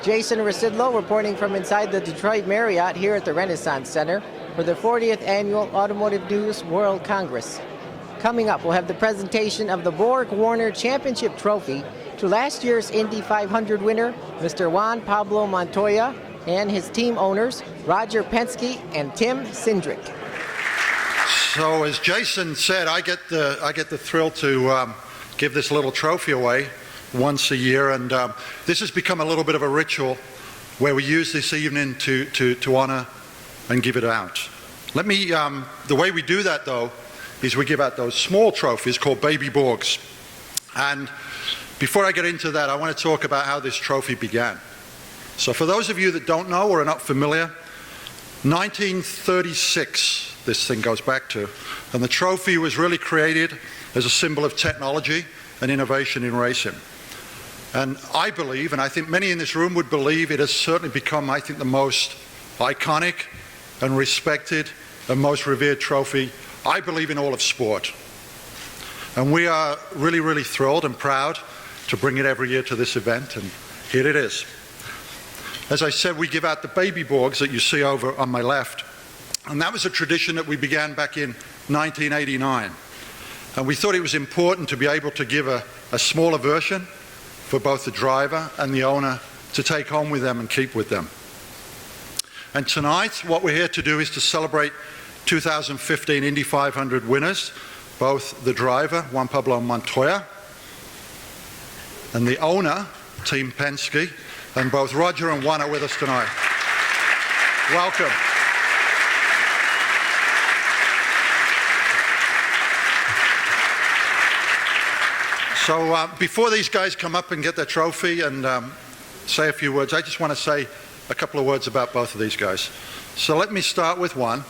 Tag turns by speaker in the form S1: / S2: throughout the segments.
S1: Jason Rzucidlo reporting from inside the Detroit Marriott here at the Renaissance Center for the 40th Annual Automotive News World Congress. Coming up, we'll have the presentation of the BorgWarner Championship Trophy to last year's Indy 500 winner, Mr. Juan Pablo Montoya, and his team owners, Roger Penske and Tim Cindric.
S2: So as Jason said, I get the thrill to give this little trophy away once a year, and this has become a little bit of a ritual where we use this evening to honor and give it out. The way we do that though is we give out those small trophies called Baby Borgs. And before I get into that, I want to talk about how this trophy began. So for those of you that don't know or are not familiar, 1936 this thing goes back to, and the trophy was really created as a symbol of technology and innovation in racing. And I believe, and I think many in this room would believe, it has certainly become, I think, the most iconic and respected and most revered trophy, I believe, in all of sport. And we are really, really thrilled and proud to bring it every year to this event, and here it is. As I said, we give out the Baby Borgs that you see over on my left, and that was a tradition that we began back in 1989. And we thought it was important to be able to give a smaller version for both the driver and the owner to take home with them and keep with them. And tonight, what we're here to do is to celebrate 2015 Indy 500 winners, both the driver, Juan Pablo Montoya, and the owner, Team Penske, and both Roger and Juan are with us tonight. Welcome. So before these guys come up and get their trophy and say a few words, I just want to say a couple of words about both of these guys. So let me start with one,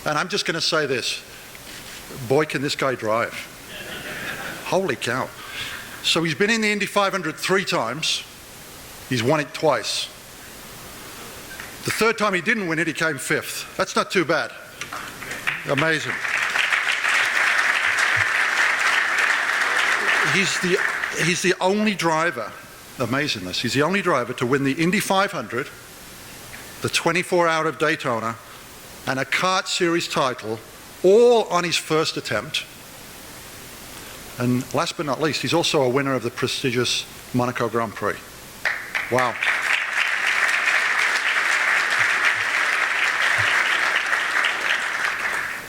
S2: and I'm just going to say this. Boy, can this guy drive. Holy cow. So he's been in the Indy 500 3 times. He's won it twice. The third time he didn't win it, he came 5th. That's not too bad. Amazing. He's the only driver, amazing this, he's the only driver to win the Indy 500, the 24-hour of Daytona, and a kart series title, all on his first attempt. And last but not least, he's also a winner of the prestigious Monaco Grand Prix. Wow.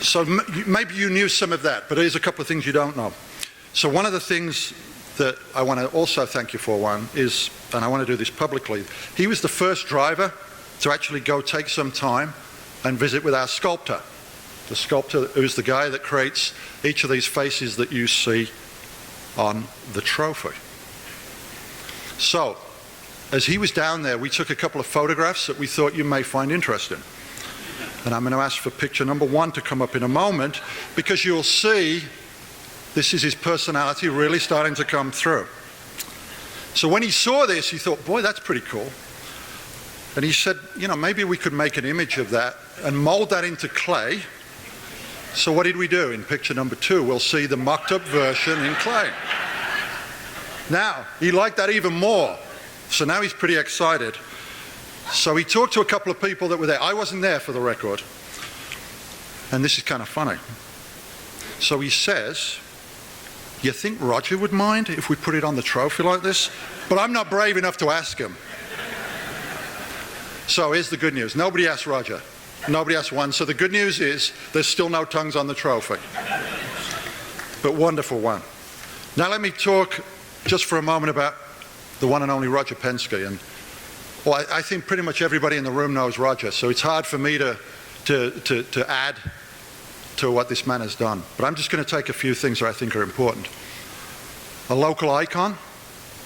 S2: So maybe you knew some of that, but here's a couple of things you don't know. So one of the things that I want to also thank you for, Juan, is, and I want to do this publicly, he was the first driver to actually go take some time and visit with our sculptor. The sculptor who's the guy that creates each of these faces that you see on the trophy. So, as he was down there, we took a couple of photographs that we thought you may find interesting. And I'm going to ask for picture number 1 to come up in a moment, because you'll see this is his personality really starting to come through. So when he saw this, he thought, boy, that's pretty cool. And he said, you know, maybe we could make an image of that and mold that into clay. So what did we do? In picture number 2, we'll see the mocked up version in clay. Now, he liked that even more. So now he's pretty excited. So he talked to a couple of people that were there. I wasn't there, for the record. And this is kind of funny. So he says, you think Roger would mind if we put it on the trophy like this? But I'm not brave enough to ask him. So here's the good news. Nobody asked Roger. Nobody asked Juan. So the good news is there's still no tongues on the trophy. But wonderful one. Now let me talk just for a moment about the one and only Roger Penske. And well, I think pretty much everybody in the room knows Roger, so it's hard for me to add to what this man has done. But I'm just going to take a few things that I think are important. A local icon?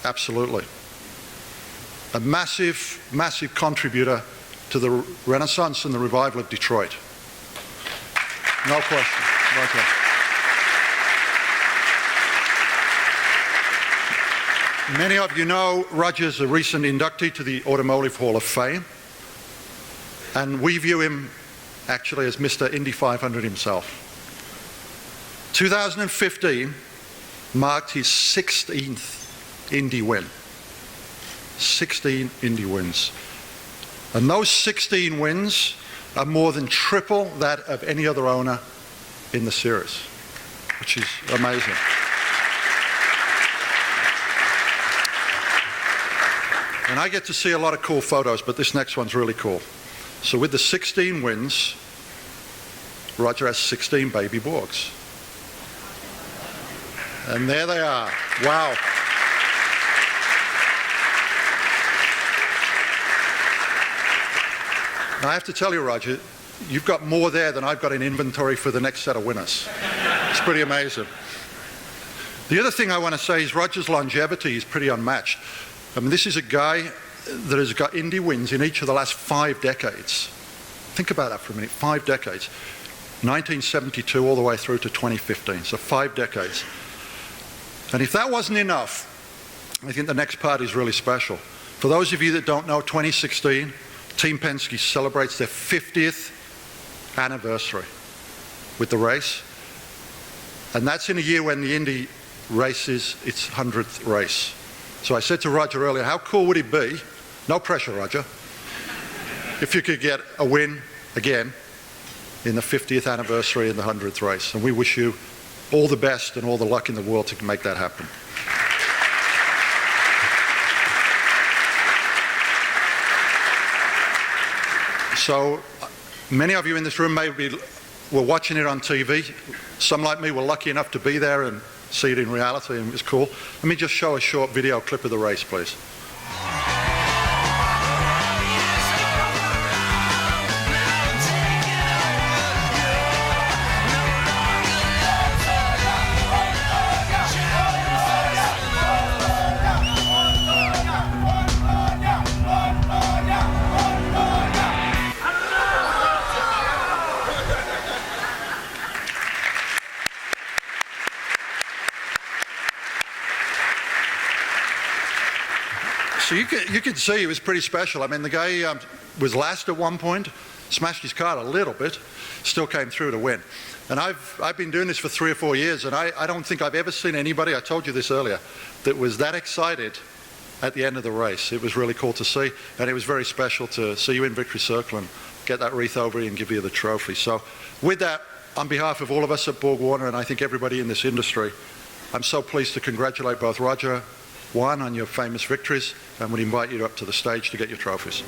S2: Absolutely. A massive, massive contributor to the Renaissance and the revival of Detroit. No question. No question. Many of you know Roger's a recent inductee to the Automotive Hall of Fame, and we view him actually as Mr. Indy 500 himself. 2015 marked his 16th Indy win. 16 Indy wins. And those 16 wins are more than triple that of any other owner in the series, which is amazing. And I get to see a lot of cool photos, but this next one's really cool. So with the 16 wins, Roger has 16 Baby Borgs. And there they are. Wow. Now I have to tell you, Roger, you've got more there than I've got in inventory for the next set of winners. It's pretty amazing. The other thing I want to say is Roger's longevity is pretty unmatched. I mean, this is a guy that has got Indy wins in each of the last 5 decades. Think about that for a minute, 5 decades. 1972 all the way through to 2015, so 5 decades. And if that wasn't enough, I think the next part is really special. For those of you that don't know, 2016, Team Penske celebrates their 50th anniversary with the race. And that's in a year when the Indy races its 100th race. So I said to Roger earlier, how cool would it be, no pressure, Roger, if you could get a win again in the 50th anniversary and the 100th race. And we wish you all the best and all the luck in the world to make that happen. So many of you in this room maybe were watching it on TV. Some like me were lucky enough to be there and see it in reality, and it was cool. Let me just show a short video clip of the race, please. So you could see it was pretty special. I mean, the guy was last at one point, smashed his car a little bit, still came through to win. And I've been doing this for 3 or 4 years, and I don't think I've ever seen anybody, I told you this earlier, that was that excited at the end of the race. It was really cool to see, and it was very special to see you in Victory Circle and get that wreath over you and give you the trophy. So with that, on behalf of all of us at BorgWarner, and I think everybody in this industry, I'm so pleased to congratulate both Roger, Juan, on your famous victories, and would invite you up to the stage to get your trophies.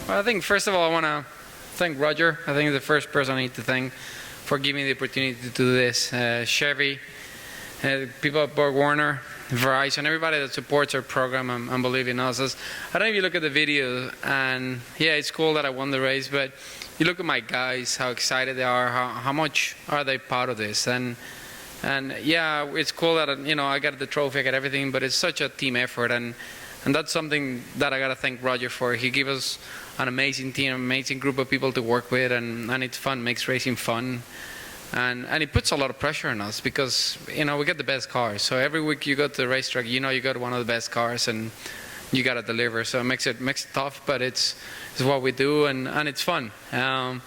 S3: I think first of all I want to thank Roger. I think he's the first person I need to thank for giving me the opportunity to do this. Chevy, people at BorgWarner, Verizon, everybody that supports our program and believe in us. I don't know if you look at the video, and yeah, it's cool that I won the race, but you look at my guys, how excited they are, how much are they part of this, and yeah, it's cool that I got the trophy, I got everything, but it's such a team effort, and that's something that I got to thank Roger for. He gave us an amazing team, an amazing group of people to work with, and it's fun, makes racing fun. And it puts a lot of pressure on us because, we get the best cars. So every week you go to the racetrack, you got one of the best cars and you got to deliver. So it makes it tough, but it's what we do and it's fun. I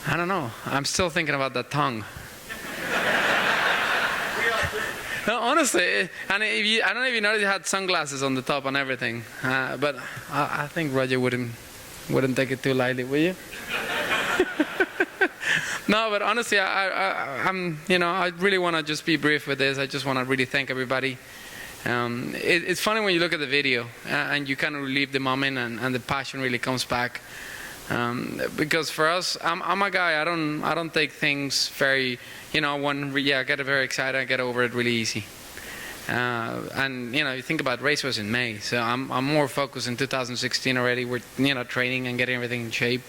S3: don't know. I'm still thinking about that tongue. No, honestly, and I don't know if you noticed, he had sunglasses on the top and everything. But I think Roger wouldn't wouldn't take it too lightly, would you? No, but honestly, I really want to just be brief with this. I just want to really thank everybody. It's funny when you look at the video and you kind of relive the moment, and the passion really comes back. Because for us, I'm a guy. I don't take things very, I get very excited. I get over it really easy. And you think about race was in May, so I'm more focused in 2016 already. We're training and getting everything in shape.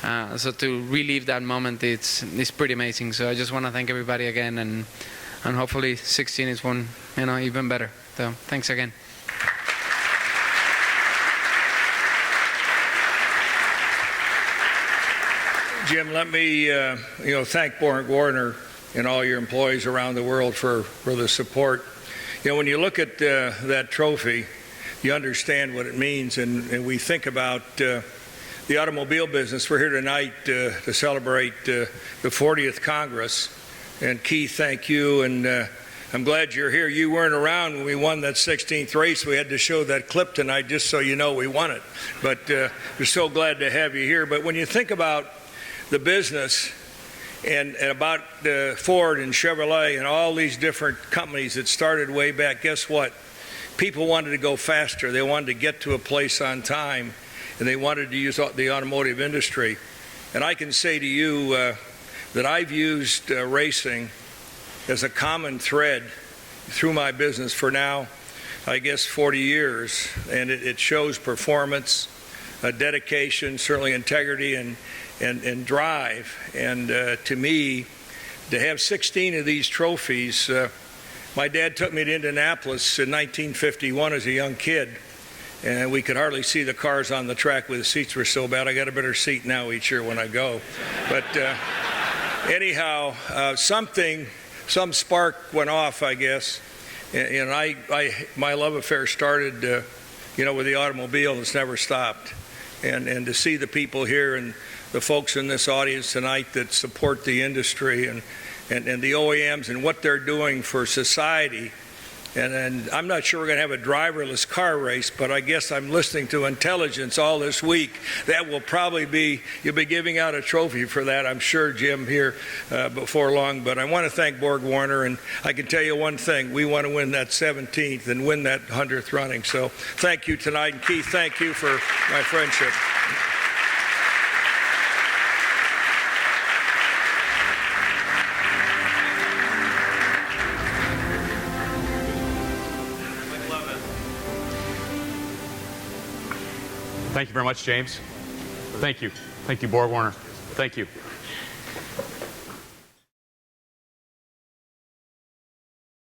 S3: So to relive that moment, it's pretty amazing. So I just want to thank everybody again, and hopefully 16 is one even better. So thanks again.
S4: Jim, let me thank BorgWarner and all your employees around the world for the support. When you look at that trophy, you understand what it means, and we think about the automobile business. We're here tonight to celebrate the 40th Congress, and Keith, thank you, and I'm glad you're here. You weren't around when we won that 16th race. We had to show that clip tonight just so you know we won it, but we're so glad to have you here. But when you think about the business and about Ford and Chevrolet and all these different companies that started way back, guess what? People wanted to go faster. They wanted to get to a place on time, and they wanted to use the automotive industry. And I can say to you that I've used racing as a common thread through my business for now, I guess, 40 years. And it shows performance, dedication, certainly integrity, and drive. And to me, to have 16 of these trophies, my dad took me to Indianapolis in 1951 as a young kid, and we could hardly see the cars on the track where the seats were so bad. I got a better seat now each year when I go. But anyhow, some spark went off, I guess, and my love affair started, with the automobile. It's never stopped. And to see the people here and the folks in this audience tonight that support the industry and the OEMs and what they're doing for society. And I'm not sure we're going to have a driverless car race, but I guess I'm listening to intelligence all this week. That will probably be, you'll be giving out a trophy for that, I'm sure, Jim, here before long. But I want to thank BorgWarner, and I can tell you one thing. We want to win that 17th and win that 100th running. So thank you tonight. And Keith, thank you for my friendship.
S5: Thank you very much, James. Thank you. Thank you, BorgWarner. Thank you.